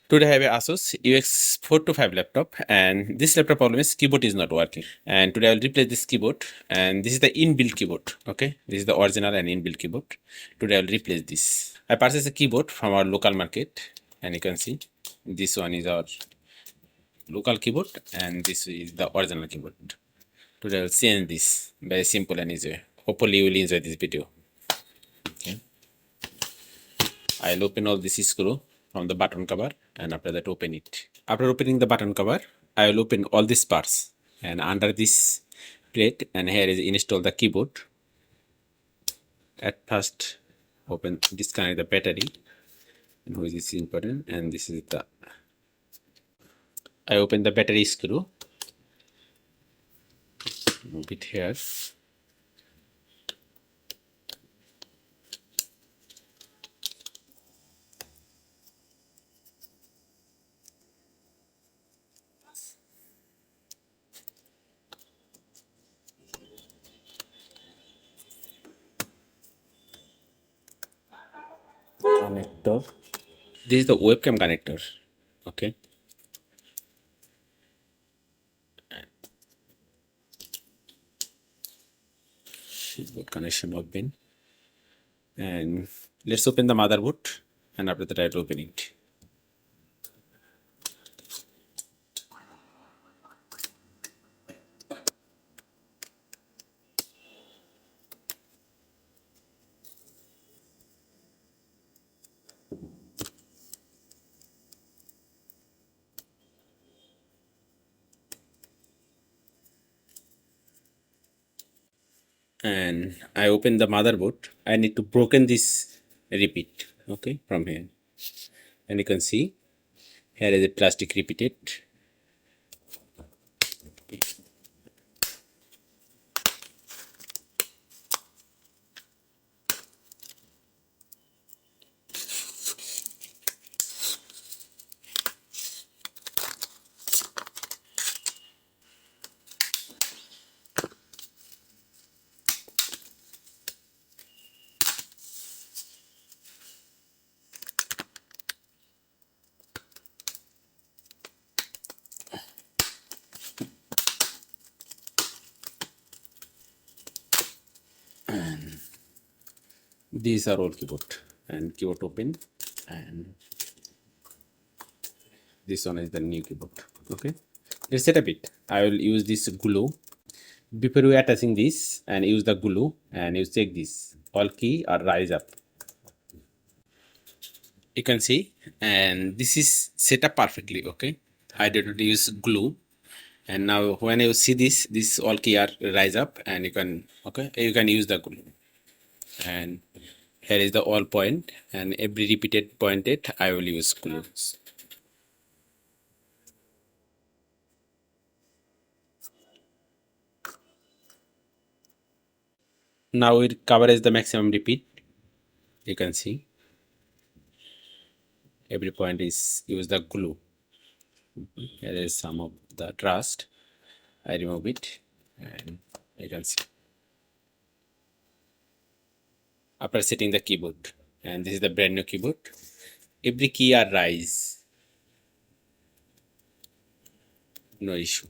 Today I have a asus ux425 laptop, and this laptop problem is keyboard is not working. And today I will replace this keyboard, and this is the inbuilt keyboard. Okay, this is the original and inbuilt keyboard. Today I will replace this. I purchased a keyboard from our local market, and you can see this one is our local keyboard, and this is the original keyboard. Today I will change this. Very simple and easy. Hopefully you will enjoy this video. Okay. I'll open all this screw from the button cover, and after that open it. After opening the button cover, I will open all these parts, and under this plate, and here is install the keyboard. At first open disconnect the battery, and which is important, and this is the I open the battery screw, move it here. Connector. This is the webcam connector. Okay. Keyboard connection open, and let's open the motherboard, and after that I'll open it. And I open the motherboard. I need to broken this repeat, okay, from here, and you can see here is a plastic repeated. And these are all keyboard, and keyboard open, and this one is the new keyboard. Okay, let's set up it. I will use this glue. Before you attaching this, and use the glue, and you check this all key are rise up. You can see, and this is set up perfectly. Okay, I did not use glue, and now when you see this all key are rise up, and you can you can use the glue. And here is the all point, and every repeated pointed I will use glues. Now it covers the maximum repeat. You can see every point is use the glue. Here is some of the rust. I remove it, and you can see after setting the keyboard, and this is the brand new keyboard. Every key are rise, no issue.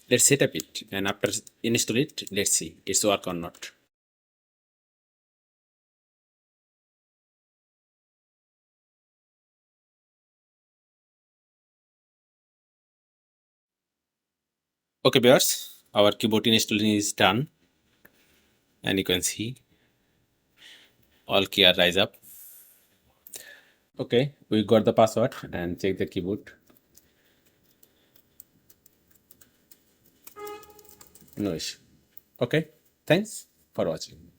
Let's set up it, and after install it, let's see it's work or not. Okay, viewers, our keyboard installing is done, and you can see all key are rise up. Okay, we got the password, and check the keyboard. No issue. Okay, thanks for watching.